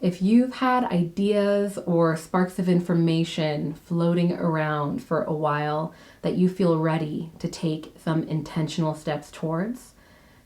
If you've had ideas or sparks of information floating around for a while that you feel ready to take some intentional steps towards,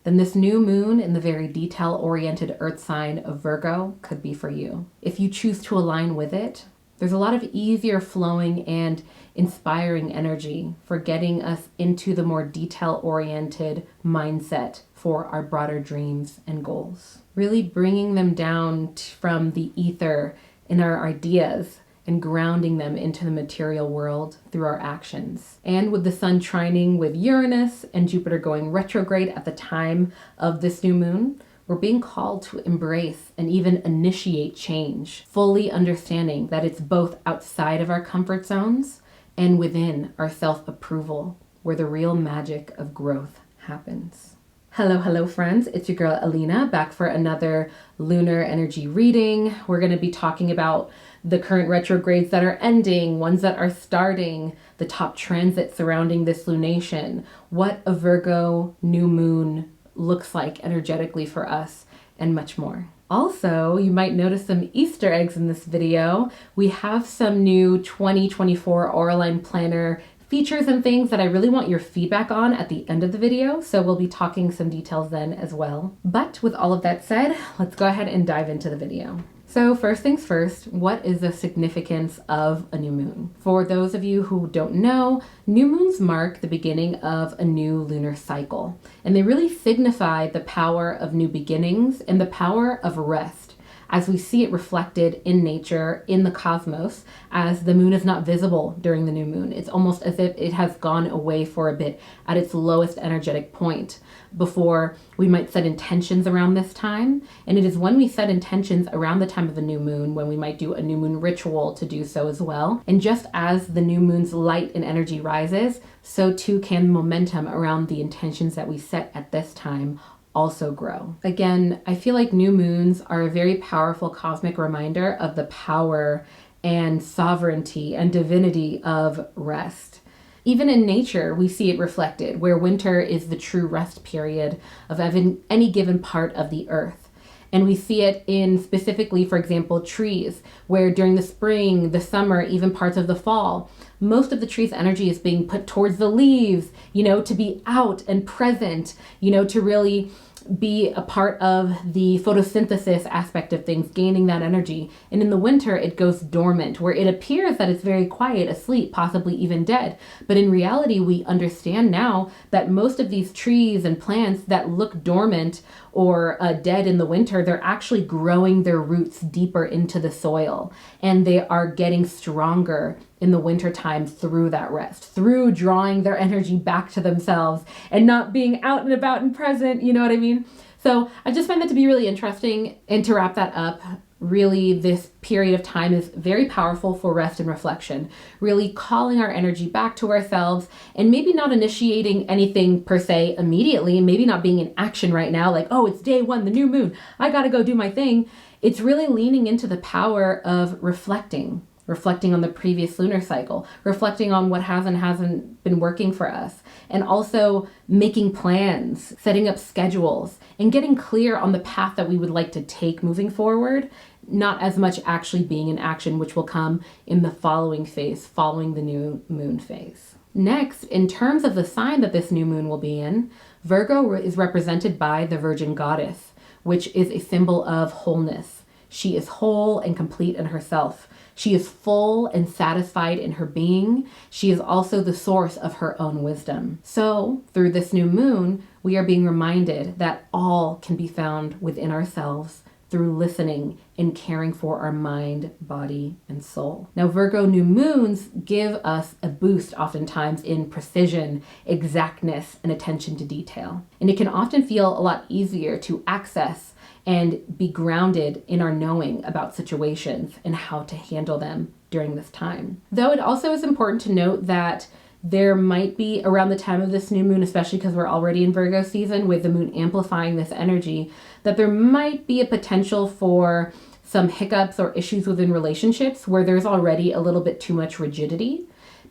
then this new moon in the very detail-oriented earth sign of Virgo could be for you. If you choose to align with it, there's a lot of easier flowing and inspiring energy for getting us into the more detail-oriented mindset for our broader dreams and goals. Really bringing them down from the ether in our ideas and grounding them into the material world through our actions. And with the sun trining with Uranus and Jupiter going retrograde at the time of this new moon, we're being called to embrace and even initiate change, fully understanding that it's both outside of our comfort zones and within our self-approval, where the real magic of growth happens. Hello friends, it's your girl Alina, back for another lunar energy reading. We're going to be talking about the current retrogrades that are ending, ones that are starting, the top transits surrounding this lunation, what a Virgo new moon looks like energetically for us, and much more. Also, you might notice some Easter eggs in this video. We have some new 2024 Auralign planner features and things that I really want your feedback on at the end of the video, so we'll be talking some details then as well. But with all of that said, let's go ahead and dive into the video. So first things first, what is the significance of a new moon? For those of you who don't know, new moons mark the beginning of a new lunar cycle, and they really signify the power of new beginnings and the power of rest, as we see it reflected in nature, in the cosmos, as the moon is not visible during the new moon. It's almost as if it has gone away for a bit at its lowest energetic point before we might set intentions around this time. And it is when we set intentions around the time of a new moon when we might do a new moon ritual to do so as well. And just as the new moon's light and energy rises, so too can momentum around the intentions that we set at this time also grow. Again, I feel like new moons are a very powerful cosmic reminder of the power and sovereignty and divinity of rest. Even in nature, we see it reflected, where winter is the true rest period of any given part of the earth. And we see it in specifically, for example, trees, where during the spring, the summer, even parts of the fall, most of the tree's energy is being put towards the leaves, to be out and present, to really be a part of the photosynthesis aspect of things, gaining that energy. And in the winter, it goes dormant, where it appears that it's very quiet, asleep, possibly even dead. But in reality, we understand now that most of these trees and plants that look dormant or dead in the winter, they're actually growing their roots deeper into the soil, and they are getting stronger in the wintertime through that rest, through drawing their energy back to themselves and not being out and about and present, you know what I mean? So I just find that to be really interesting. And to wrap that up, really this period of time is very powerful for rest and reflection, really calling our energy back to ourselves and maybe not initiating anything per se immediately, maybe not being in action right now, like, oh, it's day one, the new moon, I gotta go do my thing. It's really leaning into the power of reflecting on the previous lunar cycle, reflecting on what has and hasn't been working for us, and also making plans, setting up schedules, and getting clear on the path that we would like to take moving forward, not as much actually being in action, which will come in the following phase, following the new moon phase. Next, in terms of the sign that this new moon will be in, Virgo is represented by the Virgin Goddess, which is a symbol of wholeness. She is whole and complete in herself. She is full and satisfied in her being. She is also the source of her own wisdom. So through this new moon, we are being reminded that all can be found within ourselves through listening and caring for our mind, body, and soul. Now, Virgo new moons give us a boost oftentimes in precision, exactness, and attention to detail. And it can often feel a lot easier to access and be grounded in our knowing about situations and how to handle them during this time. Though it also is important to note that there might be around the time of this new moon, especially because we're already in Virgo season with the moon amplifying this energy, that there might be a potential for some hiccups or issues within relationships where there's already a little bit too much rigidity,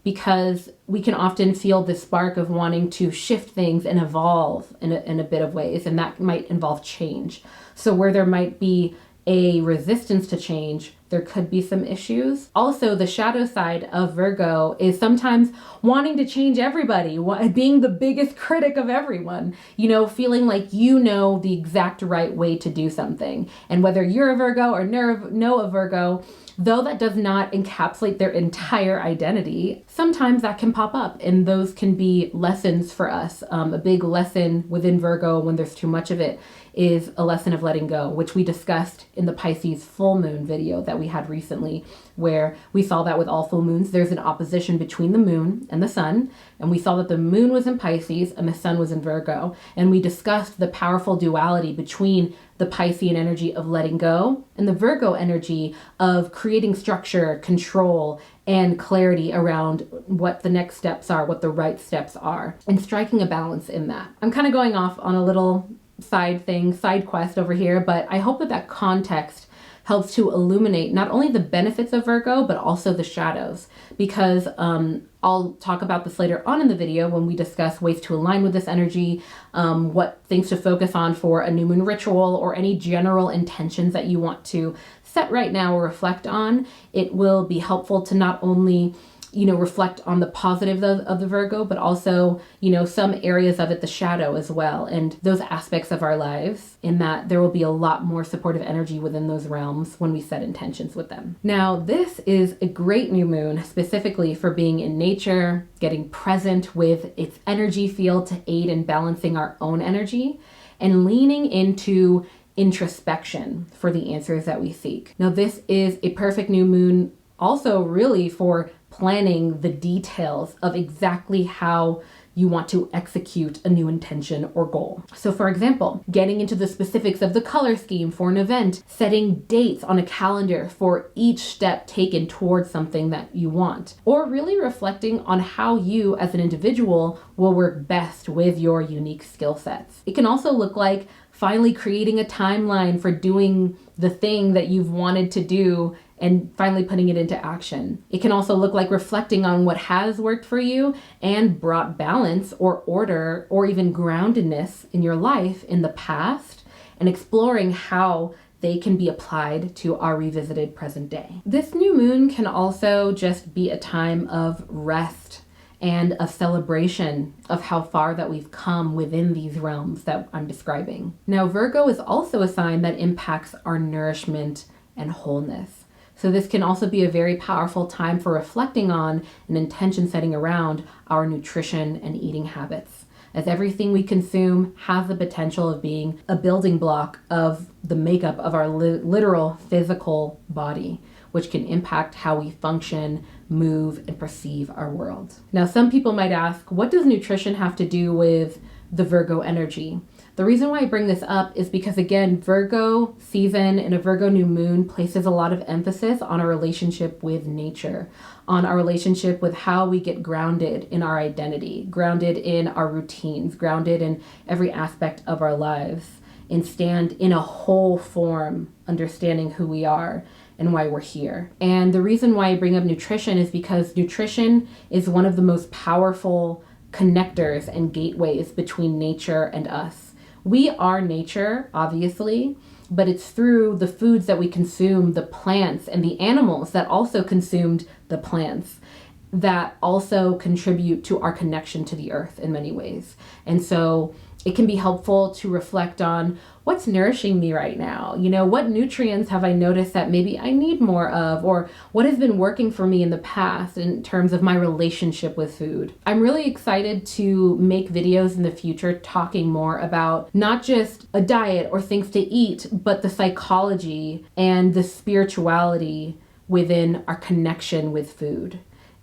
because we can often feel the spark of wanting to shift things and evolve in a bit of ways, and that might involve change. So where there might be a resistance to change, there could be some issues. Also, the shadow side of Virgo is sometimes wanting to change everybody, being the biggest critic of everyone, feeling like you know the exact right way to do something. And whether you're a Virgo or know a Virgo, though that does not encapsulate their entire identity, sometimes that can pop up, and those can be lessons for us. A big lesson within Virgo, when there's too much of it, is a lesson of letting go, which we discussed in the Pisces full moon video that we had recently, where we saw that with all full moons, there's an opposition between the moon and the sun. And we saw that the moon was in Pisces and the sun was in Virgo. And we discussed the powerful duality between the Piscean energy of letting go and the Virgo energy of creating structure, control, and clarity around what the next steps are, what the right steps are, and striking a balance in that. I'm kind of going off on a little side quest over here, but I hope that context helps to illuminate not only the benefits of Virgo, but also the shadows, because I'll talk about this later on in the video when we discuss ways to align with this energy, what things to focus on for a new moon ritual, or any general intentions that you want to set right now or reflect on. It will be helpful to not only reflect on the positives of the Virgo, but also, some areas of it, the shadow as well, and those aspects of our lives, in that there will be a lot more supportive energy within those realms when we set intentions with them. Now, this is a great new moon specifically for being in nature, getting present with its energy field to aid in balancing our own energy, and leaning into introspection for the answers that we seek. Now, this is a perfect new moon also really for planning the details of exactly how you want to execute a new intention or goal. So for example, getting into the specifics of the color scheme for an event, setting dates on a calendar for each step taken towards something that you want, or really reflecting on how you as an individual will work best with your unique skill sets. It can also look like finally creating a timeline for doing the thing that you've wanted to do and finally putting it into action. It can also look like reflecting on what has worked for you and brought balance or order or even groundedness in your life in the past, and exploring how they can be applied to our revisited present day. This new moon can also just be a time of rest and of celebration of how far that we've come within these realms that I'm describing. Now, Virgo is also a sign that impacts our nourishment and wholeness. So this can also be a very powerful time for reflecting on and intention setting around our nutrition and eating habits, as everything we consume has the potential of being a building block of the makeup of our literal physical body, which can impact how we function, move, and perceive our world. Now, some people might ask, what does nutrition have to do with the Virgo energy? The reason why I bring this up is because, again, Virgo season and a Virgo new moon places a lot of emphasis on our relationship with nature, on our relationship with how we get grounded in our identity, grounded in our routines, grounded in every aspect of our lives, and stand in a whole form, understanding who we are and why we're here. And the reason why I bring up nutrition is because nutrition is one of the most powerful connectors and gateways between nature and us. We are nature, obviously, but it's through the foods that we consume, the plants and the animals that also consumed the plants, that also contribute to our connection to the earth in many ways. And so it can be helpful to reflect on what's nourishing me right now. What nutrients have I noticed that maybe I need more of, or what has been working for me in the past in terms of my relationship with food. I'm really excited to make videos in the future talking more about not just a diet or things to eat, but the psychology and the spirituality within our connection with food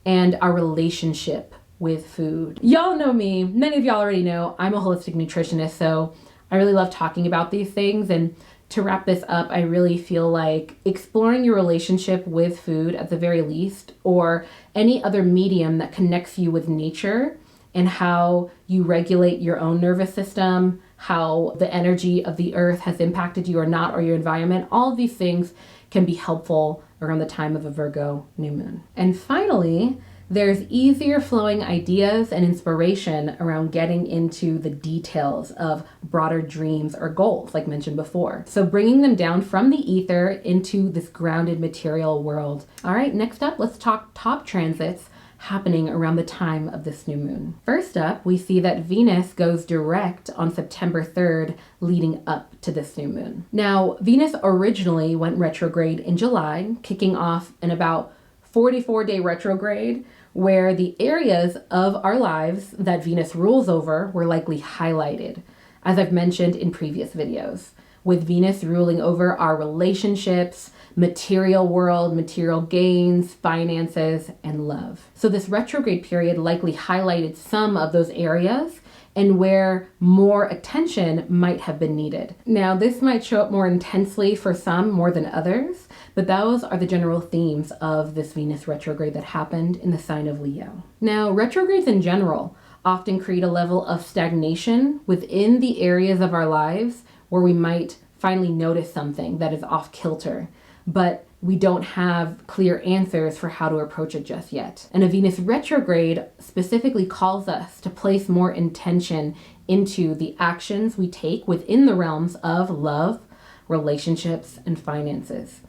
and our relationship with food. Y'all know me, many of y'all already know, I'm a holistic nutritionist, so I really love talking about these things. And to wrap this up, I really feel like exploring your relationship with food at the very least, or any other medium that connects you with nature and how you regulate your own nervous system, how the energy of the earth has impacted you or not, or your environment, all of these things can be helpful around the time of a Virgo new moon. And finally, there's easier flowing ideas and inspiration around getting into the details of broader dreams or goals, like mentioned before. So bringing them down from the ether into this grounded material world. All right, next up, let's talk top transits happening around the time of this new moon. First up, we see that Venus goes direct on September 3rd, leading up to this new moon. Now, Venus originally went retrograde in July, kicking off an about 44-day retrograde, where the areas of our lives that Venus rules over were likely highlighted, as I've mentioned in previous videos, with Venus ruling over our relationships, material world, material gains, finances, and love. So this retrograde period likely highlighted some of those areas and where more attention might have been needed. Now, this might show up more intensely for some more than others, but those are the general themes of this Venus retrograde that happened in the sign of Leo. Now, retrogrades in general often create a level of stagnation within the areas of our lives where we might finally notice something that is off kilter, but we don't have clear answers for how to approach it just yet. And a Venus retrograde specifically calls us to place more intention into the actions we take within the realms of love, relationships, and finances,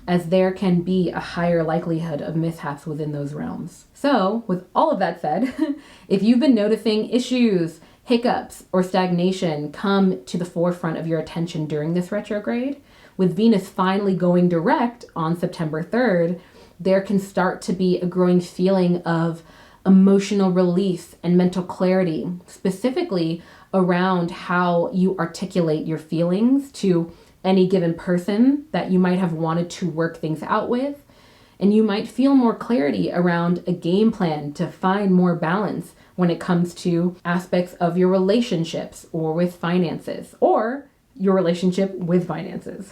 as there can be a higher likelihood of mishaps within those realms. So, with all of that said, if you've been noticing issues, hiccups, or stagnation come to the forefront of your attention during this retrograde, with Venus finally going direct on September 3rd, there can start to be a growing feeling of emotional release and mental clarity, specifically around how you articulate your feelings to any given person that you might have wanted to work things out with. And you might feel more clarity around a game plan to find more balance when it comes to aspects of your relationships or with finances, or your relationship with finances.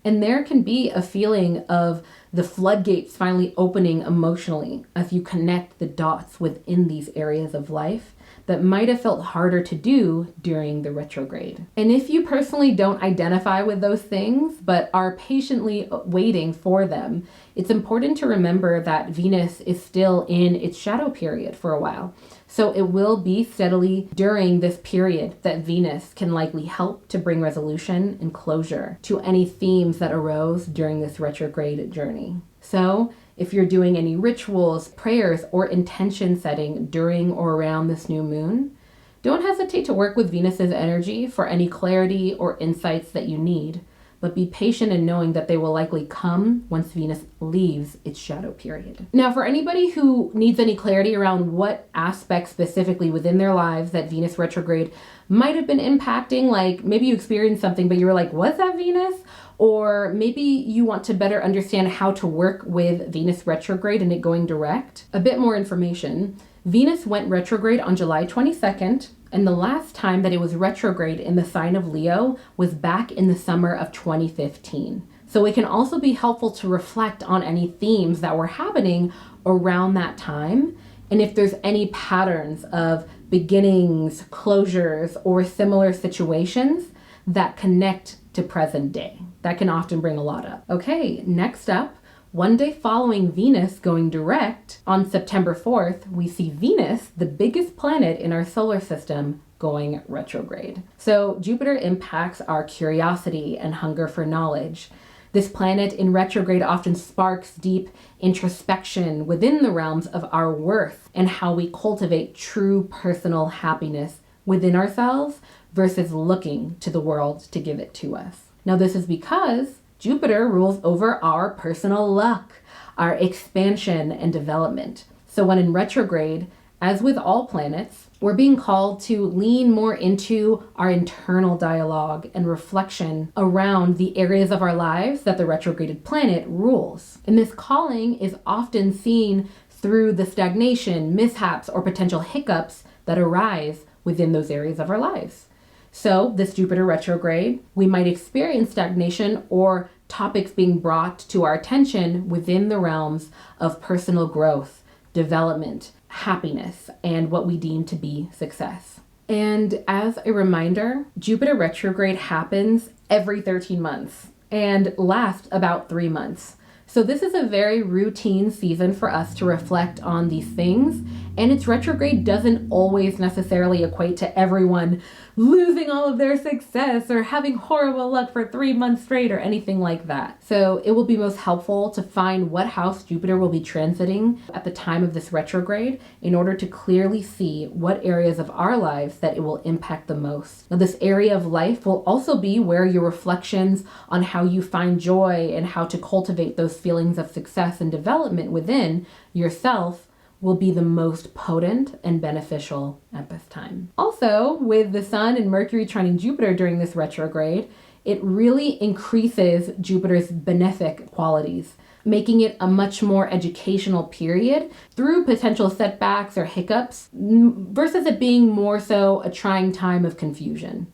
And there can be a feeling of the floodgates finally opening emotionally as you connect the dots within these areas of life that might have felt harder to do during the retrograde. And if you personally don't identify with those things, but are patiently waiting for them, it's important to remember that Venus is still in its shadow period for a while. So it will be steadily during this period that Venus can likely help to bring resolution and closure to any themes that arose during this retrograde journey. So if you're doing any rituals, prayers, or intention setting during or around this new moon, don't hesitate to work with Venus's energy for any clarity or insights that you need, but be patient in knowing that they will likely come once Venus leaves its shadow period. Now, for anybody who needs any clarity around what aspects specifically within their lives that Venus retrograde might have been impacting, like maybe you experienced something, but you were like, was that Venus? Or maybe you want to better understand how to work with Venus retrograde and it going direct. A bit more information. Venus went retrograde on July 22nd, and the last time that it was retrograde in the sign of Leo was back in the summer of 2015. So it can also be helpful to reflect on any themes that were happening around that time, and if there's any patterns of beginnings, closures, or similar situations that connect to present day. That can often bring a lot up. Okay, next up, one day following Venus going direct, on September 4th, we see Venus, the biggest planet in our solar system, going retrograde. So Jupiter impacts our curiosity and hunger for knowledge. This planet in retrograde often sparks deep introspection within the realms of our worth and how we cultivate true personal happiness within ourselves versus looking to the world to give it to us. Now, this is because Jupiter rules over our personal luck, our expansion and development. So when in retrograde, as with all planets, we're being called to lean more into our internal dialogue and reflection around the areas of our lives that the retrograded planet rules. And this calling is often seen through the stagnation, mishaps, or potential hiccups that arise within those areas of our lives. So this Jupiter retrograde, we might experience stagnation or topics being brought to our attention within the realms of personal growth, development, happiness, and what we deem to be success. And as a reminder, Jupiter retrograde happens every 13 months and lasts about 3 months. So this is a very routine season for us to reflect on these things, and its retrograde doesn't always necessarily equate to everyone losing all of their success or having horrible luck for 3 months straight or anything like that. So it will be most helpful to find what house Jupiter will be transiting at the time of this retrograde in order to clearly see what areas of our lives that it will impact the most. Now, this area of life will also be where your reflections on how you find joy and how to cultivate those feelings of success and development within yourself will be the most potent and beneficial at this time. Also, with the Sun and Mercury trining Jupiter during this retrograde, it really increases Jupiter's benefic qualities, making it a much more educational period through potential setbacks or hiccups versus it being more so a trying time of confusion.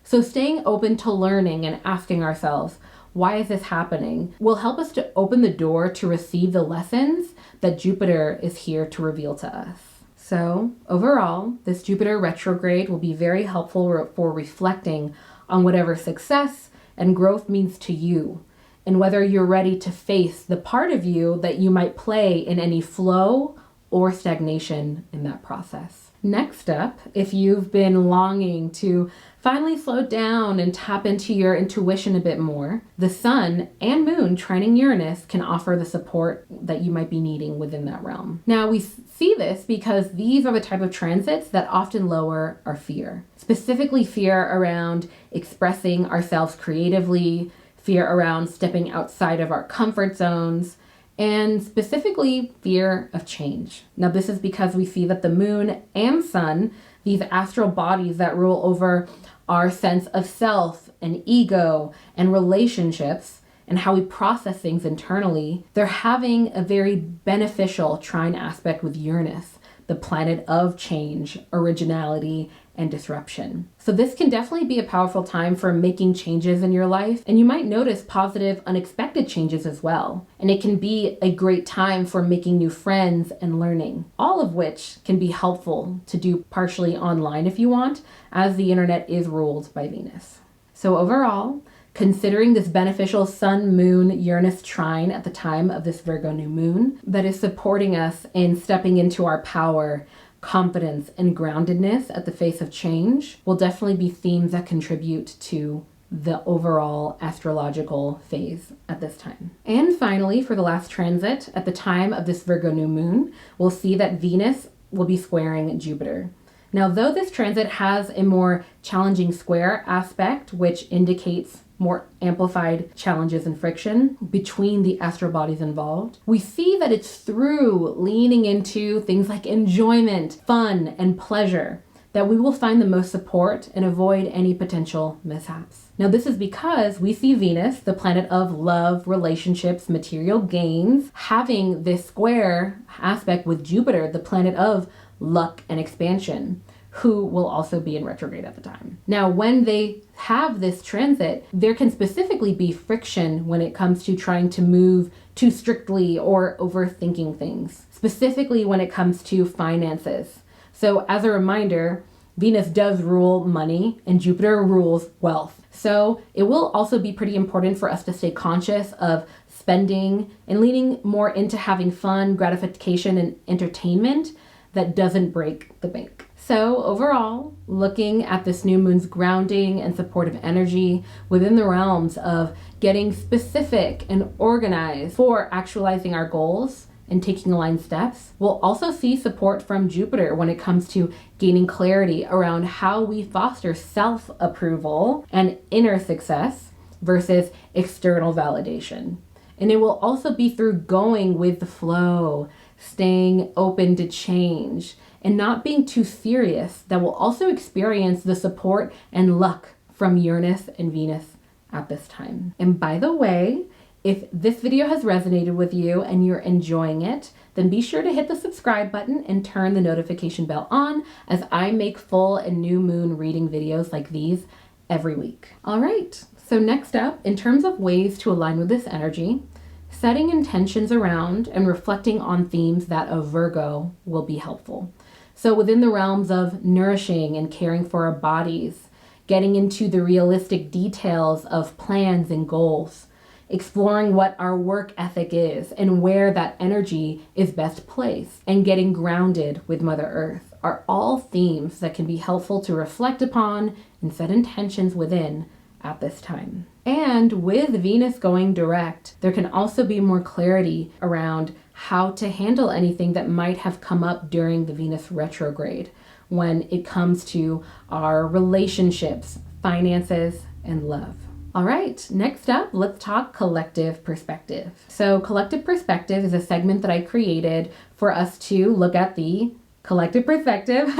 So staying open to learning and asking ourselves, why is this happening, will help us to open the door to receive the lessons that Jupiter is here to reveal to us. So overall, this Jupiter retrograde will be very helpful for reflecting on whatever success and growth means to you, and whether you're ready to face the part of you that you might play in any flow or stagnation in that process. Next up, if you've been longing to finally slow down and tap into your intuition a bit more, the Sun and Moon trining Uranus can offer the support that you might be needing within that realm. Now, we see this because these are the type of transits that often lower our fear, specifically fear around expressing ourselves creatively, fear around stepping outside of our comfort zones, and specifically fear of change. Now, this is because we see that the Moon and Sun, these astral bodies that rule over our sense of self and ego and relationships and how we process things internally, they're having a very beneficial trine aspect with Uranus, the planet of change, originality, and disruption. So this can definitely be a powerful time for making changes in your life, and you might notice positive, unexpected changes as well. And it can be a great time for making new friends and learning, all of which can be helpful to do partially online if you want, as the internet is ruled by Venus. So overall, considering this beneficial Sun, Moon, Uranus trine at the time of this Virgo new moon that is supporting us in stepping into our power, confidence, and groundedness at the face of change, will definitely be themes that contribute to the overall astrological phase at this time. And finally, for the last transit, at the time of this Virgo new moon, we'll see that Venus will be squaring Jupiter. Now, though this transit has a more challenging square aspect, which indicates more amplified challenges and friction between the astral bodies involved, we see that it's through leaning into things like enjoyment, fun, and pleasure that we will find the most support and avoid any potential mishaps. Now, this is because we see Venus, the planet of love, relationships, material gains, having this square aspect with Jupiter, the planet of luck and expansion, who will also be in retrograde at the time. Now, when they have this transit, there can specifically be friction when it comes to trying to move too strictly or overthinking things, specifically when it comes to finances. So as a reminder, Venus does rule money and Jupiter rules wealth. So it will also be pretty important for us to stay conscious of spending and leaning more into having fun, gratification, and entertainment that doesn't break the bank. So overall, looking at this new moon's grounding and supportive energy within the realms of getting specific and organized for actualizing our goals and taking aligned steps, we'll also see support from Jupiter when it comes to gaining clarity around how we foster self-approval and inner success versus external validation. And it will also be through going with the flow, staying open to change, and not being too serious that will also experience the support and luck from Uranus and Venus at this time. And by the way, if this video has resonated with you and you're enjoying it, then be sure to hit the subscribe button and turn the notification bell on, as I make full and new moon reading videos like these every week. All right, so next up, in terms of ways to align with this energy, setting intentions around and reflecting on themes that of Virgo will be helpful. So within the realms of nourishing and caring for our bodies, getting into the realistic details of plans and goals, exploring what our work ethic is and where that energy is best placed, and getting grounded with Mother Earth are all themes that can be helpful to reflect upon and set intentions within at this time. And with Venus going direct, there can also be more clarity around how to handle anything that might have come up during the Venus retrograde when it comes to our relationships, finances, and love. All right, next up, let's talk collective perspective. So collective perspective is a segment that I created for us to look at the collective perspective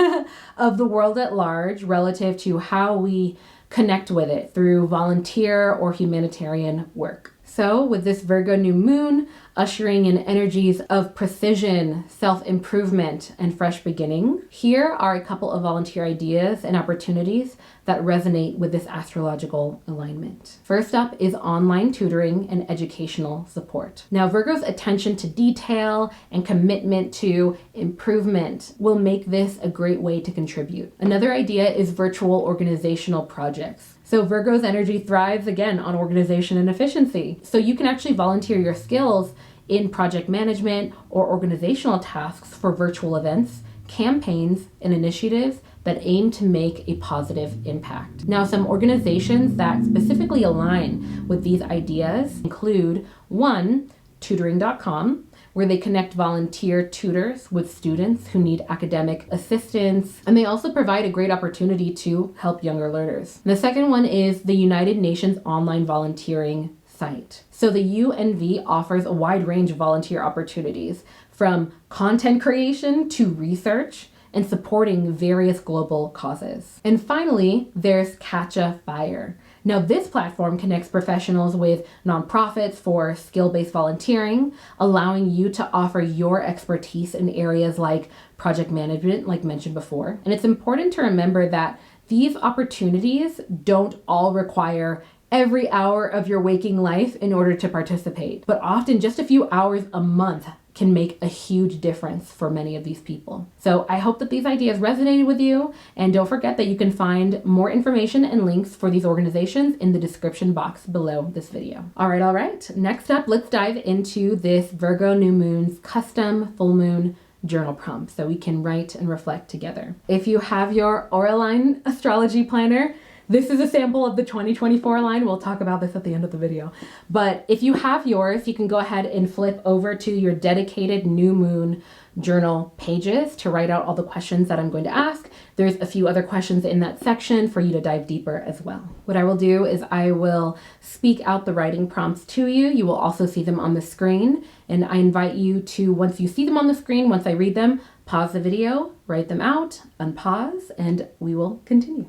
of the world at large relative to how we connect with it through volunteer or humanitarian work. So with this Virgo new moon ushering in energies of precision, self-improvement, and fresh beginning, here are a couple of volunteer ideas and opportunities that resonate with this astrological alignment. First up is online tutoring and educational support. Now, Virgo's attention to detail and commitment to improvement will make this a great way to contribute. Another idea is virtual organizational projects. So Virgo's energy thrives again on organization and efficiency. So you can actually volunteer your skills in project management or organizational tasks for virtual events, campaigns, and initiatives that aim to make a positive impact. Now, some organizations that specifically align with these ideas include one, tutoring.com, where they connect volunteer tutors with students who need academic assistance, and they also provide a great opportunity to help younger learners. The second one is the United Nations online volunteering site. So the UNV offers a wide range of volunteer opportunities, from content creation to research and supporting various global causes. And finally, there's Catch a Fire. Now, this platform connects professionals with nonprofits for skill-based volunteering, allowing you to offer your expertise in areas like project management, like mentioned before. And it's important to remember that these opportunities don't all require every hour of your waking life in order to participate, but often just a few hours a month can make a huge difference for many of these people. So I hope that these ideas resonated with you, and don't forget that you can find more information and links for these organizations in the description box below this video. All right. Next up, let's dive into this Virgo new moon's custom full moon journal prompt so we can write and reflect together. If you have your Auralign astrology planner, this is a sample of the 2024 line. We'll talk about this at the end of the video. But if you have yours, you can go ahead and flip over to your dedicated new moon journal pages to write out all the questions that I'm going to ask. There's a few other questions in that section for you to dive deeper as well. What I will do is I will speak out the writing prompts to you. You will also see them on the screen. And I invite you to, once you see them on the screen, once I read them, pause the video, write them out, unpause, and we will continue.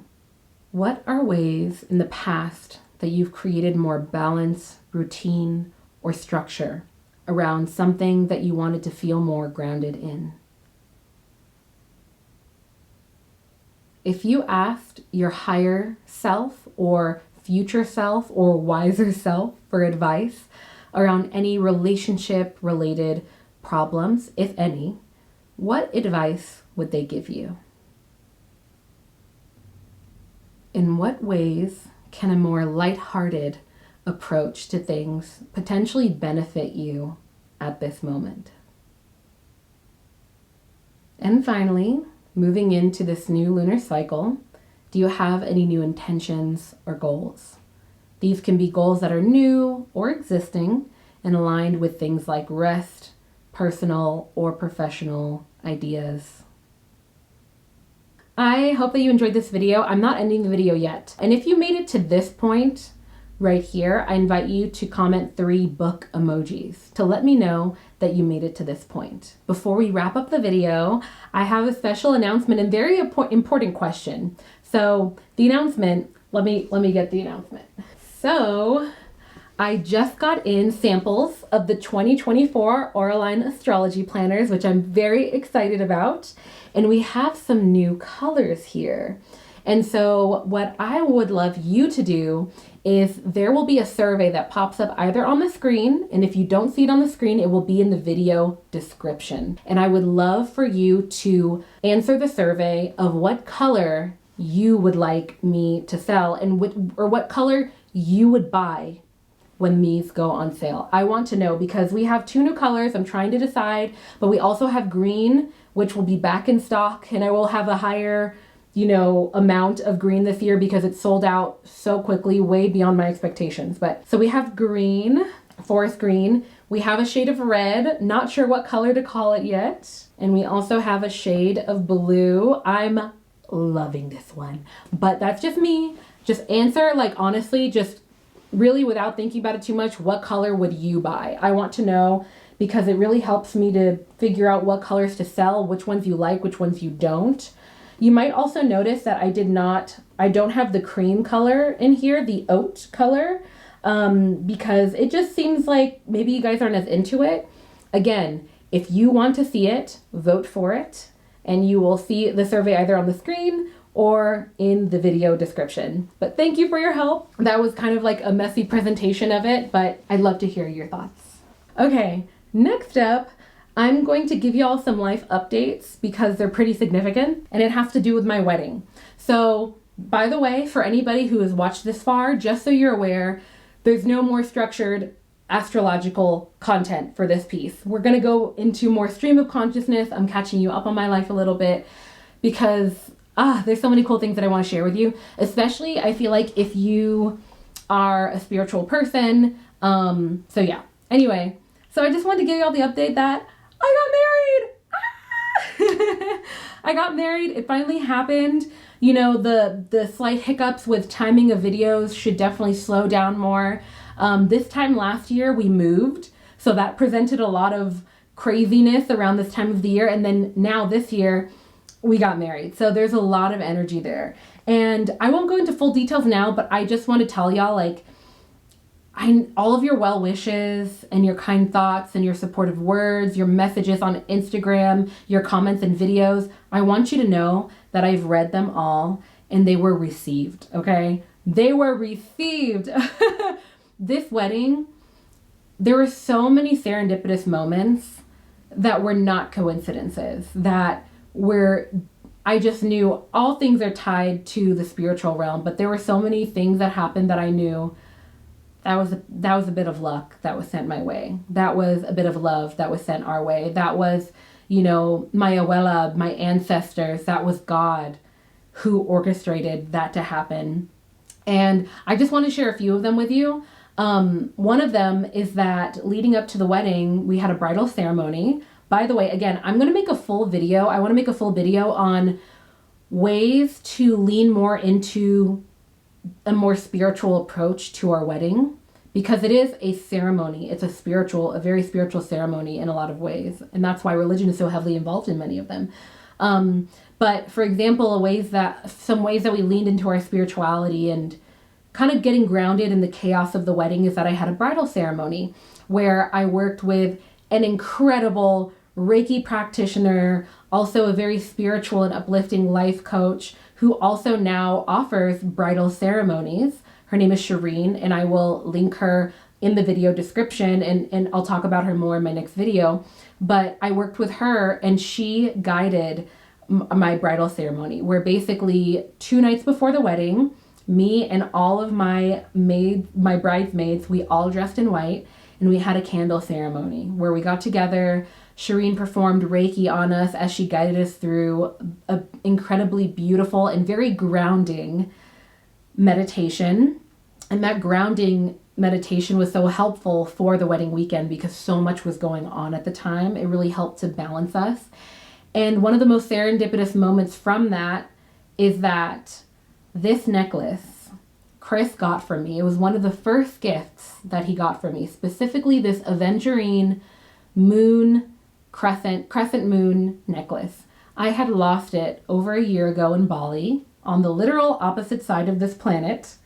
What are ways in the past that you've created more balance, routine, or structure around something that you wanted to feel more grounded in? If you asked your higher self or future self or wiser self for advice around any relationship-related problems, if any, what advice would they give you? In what ways can a more lighthearted approach to things potentially benefit you at this moment? And finally, moving into this new lunar cycle, do you have any new intentions or goals? These can be goals that are new or existing and aligned with things like rest, personal or professional ideas. I hope that you enjoyed this video. I'm not ending the video yet. And if you made it to this point right here, I invite you to comment 3 book emojis to let me know that you made it to this point. Before we wrap up the video, I have a special announcement and very important question. So the announcement, let me get the announcement. So I just got in samples of the 2024 Auralign astrology planners, which I'm very excited about. And we have some new colors here. And so what I would love you to do is there will be a survey that pops up either on the screen, and if you don't see it on the screen, it will be in the video description. And I would love for you to answer the survey of what color you would like me to sell and what color you would buy when these go on sale? I want to know because we have 2 new colors. I'm trying to decide, but we also have green, which will be back in stock, and I will have a higher, you know, amount of green this year because it sold out so quickly, way beyond my expectations. But so we have green, forest green. We have a shade of red, not sure what color to call it yet. And we also have a shade of blue. I'm loving this one, but that's just me. Just answer, like, honestly, just really without thinking about it too much, what color would you buy? I want to know because it really helps me to figure out what colors to sell, which ones you like, which ones you don't. You might also notice that I don't have the cream color in here, the oat color, because it just seems like maybe you guys aren't as into it. Again, if you want to see it, vote for it, and you will see the survey either on the screen or in the video description. But thank you for your help. That was kind of like a messy presentation of it, but I'd love to hear your thoughts. Okay, next up, I'm going to give y'all some life updates because they're pretty significant, and it has to do with my wedding. So, by the way, for anybody who has watched this far, just so you're aware, there's no more structured astrological content for this piece. We're going to go into more stream of consciousness. I'm catching you up on my life a little bit because there's so many cool things that I want to share with you. Especially, I feel like if you are a spiritual person. So yeah. Anyway, so I just wanted to give you all the update that I got married. I got married. It finally happened. You know, the slight hiccups with timing of videos should definitely slow down more. This time last year we moved, so that presented a lot of craziness around this time of the year. And then now this year we got married. So there's a lot of energy there. And I won't go into full details now, but I just want to tell y'all, like, all of your well wishes and your kind thoughts and your supportive words, your messages on Instagram, your comments and videos, I want you to know that I've read them all and they were received, okay? They were received. This wedding, there were so many serendipitous moments that were not coincidences, I just knew all things are tied to the spiritual realm, but there were so many things that happened that I knew that was a bit of luck that was sent my way. That was a bit of love that was sent our way. That was, you know, my abuela, my ancestors. That was God who orchestrated that to happen. And I just want to share a few of them with you. One of them is that leading up to the wedding, we had a bridal ceremony. By the way, again, I'm going to make a full video. I want to make a full video on ways to lean more into a more spiritual approach to our wedding, because it is a ceremony. It's a very spiritual ceremony in a lot of ways. And that's why religion is so heavily involved in many of them. But for example, some ways that we leaned into our spirituality and kind of getting grounded in the chaos of the wedding is that I had a bridal ceremony where I worked with an incredible Reiki practitioner, also a very spiritual and uplifting life coach who also now offers bridal ceremonies. Her name is Shireen, and I will link her in the video description, and I'll talk about her more in my next video. But I worked with her, and she guided my bridal ceremony, where basically 2 nights before the wedding, me and all of my bridesmaids, we all dressed in white, and we had a candle ceremony where we got together. Shireen performed Reiki on us as she guided us through an incredibly beautiful and very grounding meditation. And that grounding meditation was so helpful for the wedding weekend because so much was going on at the time. It really helped to balance us. And one of the most serendipitous moments from that is that this necklace Chris got for me. It was one of the first gifts that he got for me, specifically this Aventurine crescent moon necklace. I had lost it over a year ago in Bali on the literal opposite side of this planet.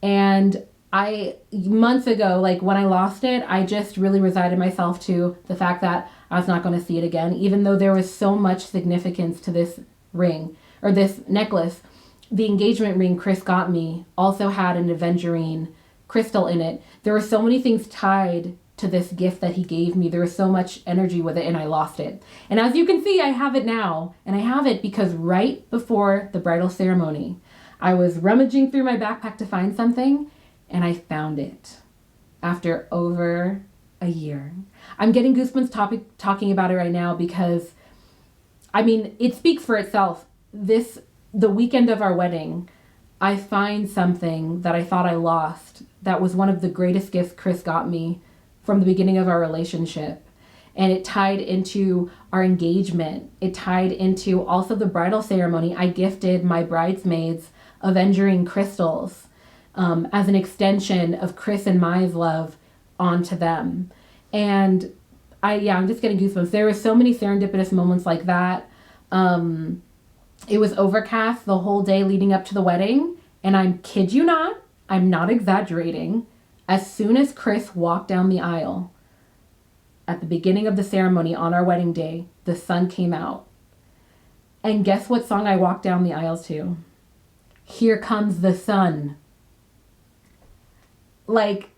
And months ago, like when I lost it, I just really resigned myself to the fact that I was not going to see it again, even though there was so much significance to this ring or this necklace. The engagement ring Chris got me also had an Aventurine crystal in it. There were so many things tied to this gift that he gave me. There was so much energy with it, and I lost it. And as you can see, I have it now. And I have it because right before the bridal ceremony, I was rummaging through my backpack to find something, and I found it. after over a year. I'm getting goosebumps talking about it right now because, I mean, it speaks for itself. The weekend of our wedding, I find something that I thought I lost that was one of the greatest gifts Chris got me from the beginning of our relationship. And it tied into our engagement. It tied into also the bridal ceremony. I gifted my bridesmaids aventurine crystals as an extension of Chris and Mai's love onto them. And I'm just getting goosebumps. There were so many serendipitous moments like that. It was overcast the whole day leading up to the wedding. And I kid you not, I'm not exaggerating. As soon as Chris walked down the aisle at the beginning of the ceremony on our wedding day, the sun came out. And guess what song I walked down the aisle to? Here Comes the Sun. Like,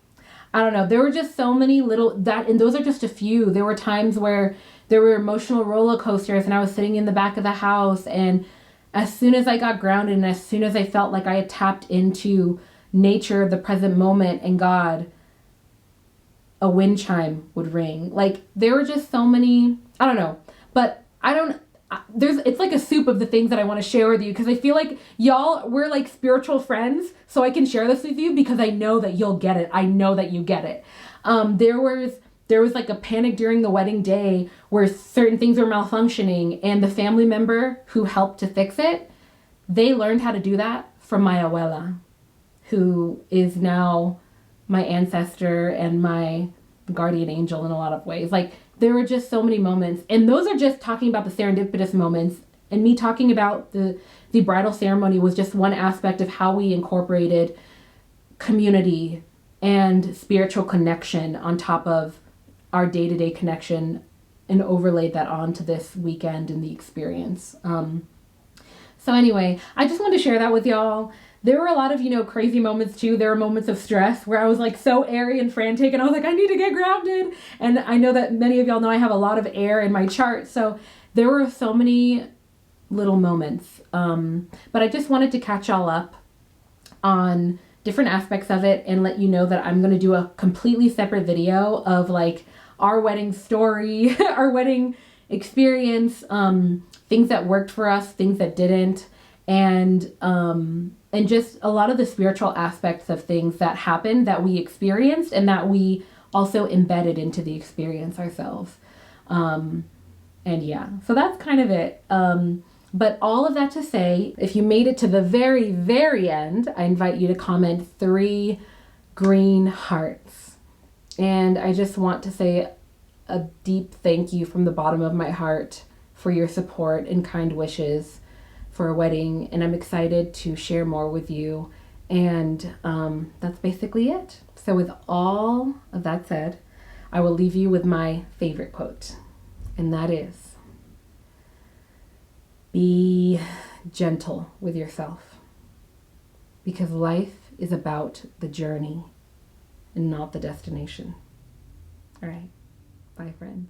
I don't know. There were just so many and those are just a few. There were times where there were emotional roller coasters and I was sitting in the back of the house, and as soon as I got grounded and as soon as I felt like I had tapped into nature, the present moment, and God, a wind chime would ring. Like, there were just so many, I don't know, but it's like a soup of the things that I want to share with you, because I feel like we're like spiritual friends, so I can share this with you because I know that you'll get it. I know that you get it. There was like a panic during the wedding day where certain things were malfunctioning, and the family member who helped to fix it, they learned how to do that from my abuela, who is now my ancestor and my guardian angel in a lot of ways. Like, there were just so many moments, and those are just talking about the serendipitous moments, and me talking about the bridal ceremony was just one aspect of how we incorporated community and spiritual connection on top of our day-to-day connection and overlaid that onto this weekend and the experience. So anyway, I just wanted to share that with y'all. There were a lot of, crazy moments too. There were moments of stress where I was like so airy and frantic, and I was like, I need to get grounded. And I know that many of y'all know I have a lot of air in my chart. So there were so many little moments. But I just wanted to catch y'all up on different aspects of it and let you know that I'm going to do a completely separate video of like our wedding story, our wedding experience, things that worked for us, things that didn't, and just a lot of the spiritual aspects of things that happened that we experienced and that we also embedded into the experience ourselves. So that's kind of it. But all of that to say, if you made it to the very, very end, I invite you to comment 3 green hearts. And I just want to say a deep thank you from the bottom of my heart for your support and kind wishes for a wedding. And I'm excited to share more with you. And that's basically it. So with all of that said, I will leave you with my favorite quote. And that is, be gentle with yourself, because life is about the journey and not the destination. All right. Bye, friends.